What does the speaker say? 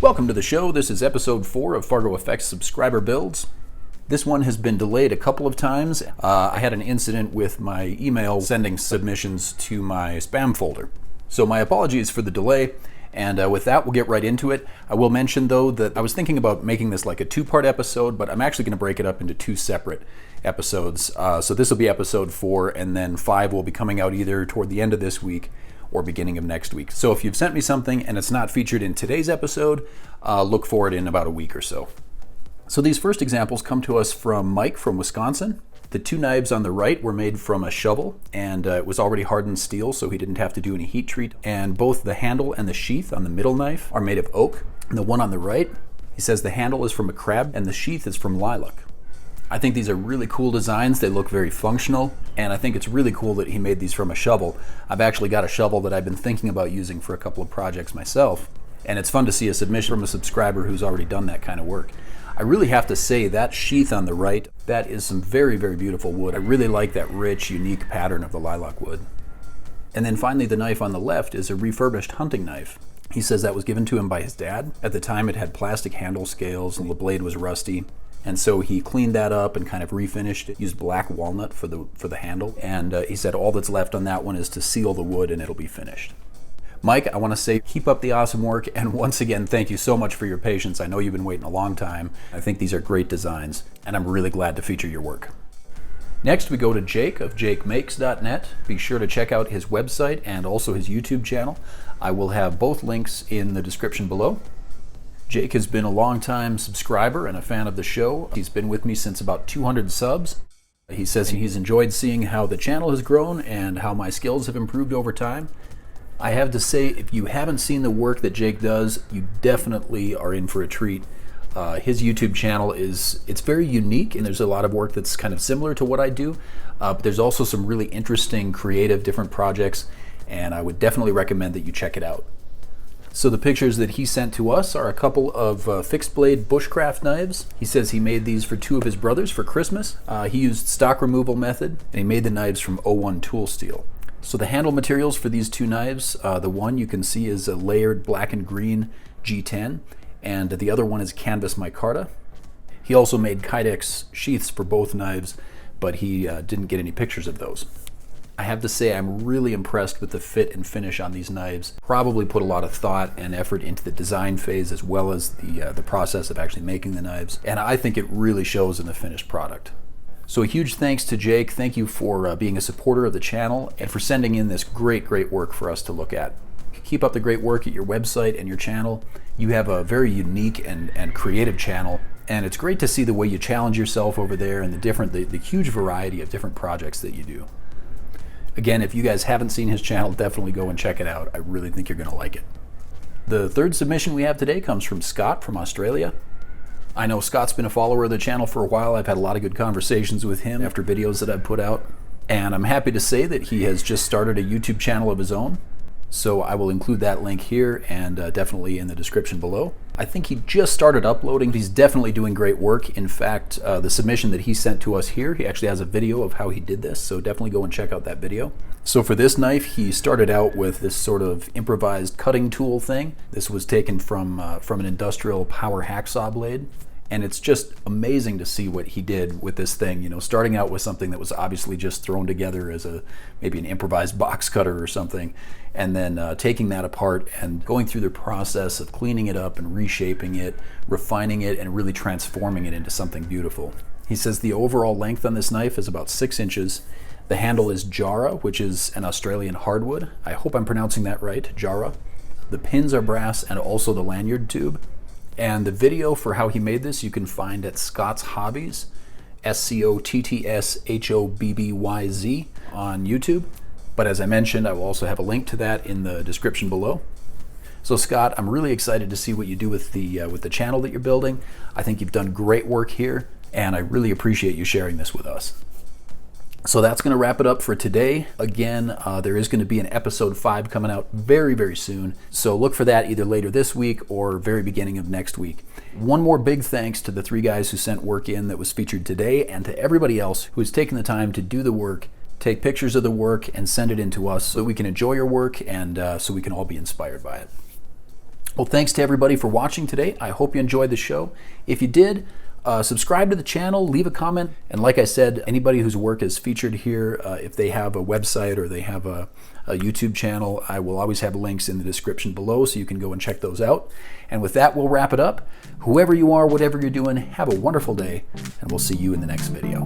Welcome to the show. This is episode 4 of FargoFX subscriber builds. This one has been delayed a couple of times. I had an incident with my email sending submissions to my spam folder. So my apologies for the delay, and with that we'll get right into it. I will mention though that I was thinking about making this like a 2-part episode, but I'm actually going to break it up into 2 separate episodes. So this will be episode 4, and then 5 will be coming out either toward the end of this week or beginning of next week. So if you've sent me something and it's not featured in today's episode, look for it in about a week or so. So these first examples come to us from Mike from Wisconsin. The 2 knives on the right were made from a shovel, and it was already hardened steel, so he didn't have to do any heat treat. And both the handle and the sheath on the middle knife are made of oak. And the one on the right, he says the handle is from a crab and the sheath is from lilac. I think these are really cool designs. They look very functional, and I think it's really cool that he made these from a shovel. I've actually got a shovel that I've been thinking about using for a couple of projects myself, and it's fun to see a submission from a subscriber who's already done that kind of work. I really have to say that sheath on the right, that is some very, very beautiful wood. I really like that rich, unique pattern of the lilac wood. And then finally, the knife on the left is a refurbished hunting knife. He says that was given to him by his dad. At the time, it had plastic handle scales and the blade was rusty. And so he cleaned that up and kind of refinished it, used black walnut for the handle. And he said all that's left on that one is to seal the wood and it'll be finished. Mike, I want to say keep up the awesome work. And once again, thank you so much for your patience. I know you've been waiting a long time. I think these are great designs, and I'm really glad to feature your work. Next, we go to Jake of jakemakes.net. Be sure to check out his website and also his YouTube channel. I will have both links in the description below. Jake has been a long-time subscriber and a fan of the show. He's been with me since about 200 subs. He says he's enjoyed seeing how the channel has grown and how my skills have improved over time. I have to say, if you haven't seen the work that Jake does, you definitely are in for a treat. His YouTube channel it's very unique, and there's a lot of work that's kind of similar to what I do, but there's also some really interesting, creative, different projects, and I would definitely recommend that you check it out. So the pictures that he sent to us are a couple of fixed blade bushcraft knives. He says he made these for 2 of his brothers for Christmas. He used stock removal method, and he made the knives from 01 tool steel. So the handle materials for these 2 knives, the one you can see is a layered black and green G10, and the other one is canvas micarta. He also made Kydex sheaths for both knives, but he didn't get any pictures of those. I have to say I'm really impressed with the fit and finish on these knives. Probably put a lot of thought and effort into the design phase as well as the process of actually making the knives, and I think it really shows in the finished product. So a huge thanks to Jake. Thank you for being a supporter of the channel and for sending in this great work for us to look at. Keep up the great work at your website and your channel. You have a very unique and creative channel, and it's great to see the way you challenge yourself over there and the huge variety of different projects that you do. Again, if you guys haven't seen his channel, definitely go and check it out. I really think you're going to like it. The third submission we have today comes from Scott from Australia. I know Scott's been a follower of the channel for a while. I've had a lot of good conversations with him after videos that I've put out. And I'm happy to say that he has just started a YouTube channel of his own. So I will include that link here and definitely in the description below. I think he just started uploading. He's definitely doing great work. In fact, the submission that he sent to us here, he actually has a video of how he did this, so definitely go and check out that video. So for this knife, he started out with this sort of improvised cutting tool thing. This was taken from an industrial power hacksaw blade. And it's just amazing to see what he did with this thing, you know, starting out with something that was obviously just thrown together as maybe an improvised box cutter or something, and then taking that apart and going through the process of cleaning it up and reshaping it, refining it, and really transforming it into something beautiful. He says the overall length on this knife is about 6 inches. The handle is Jarrah, which is an Australian hardwood. I hope I'm pronouncing that right, Jarrah. The pins are brass and also the lanyard tube. And the video for how he made this you can find at Scott's Hobbies, SCOTTSHOBBYZ on YouTube. But as I mentioned, I will also have a link to that in the description below. So Scott, I'm really excited to see what you do with the channel that you're building. I think you've done great work here, and I really appreciate you sharing this with us. So that's going to wrap it up for today. Again, there is going to be an episode 5 coming out very soon. So look for that either later this week or very beginning of next week. One more big thanks to the 3 guys who sent work in that was featured today, and to everybody else who has taken the time to do the work, take pictures of the work, and send it in to us so that we can enjoy your work and so we can all be inspired by it. Well, thanks to everybody for watching today. I hope you enjoyed the show. If you did, subscribe to the channel, leave a comment, and like I said, anybody whose work is featured here, if they have a website or they have a YouTube channel, I will always have links in the description below so you can go and check those out. And with that, we'll wrap it up. Whoever you are, whatever you're doing, have a wonderful day, and we'll see you in the next video.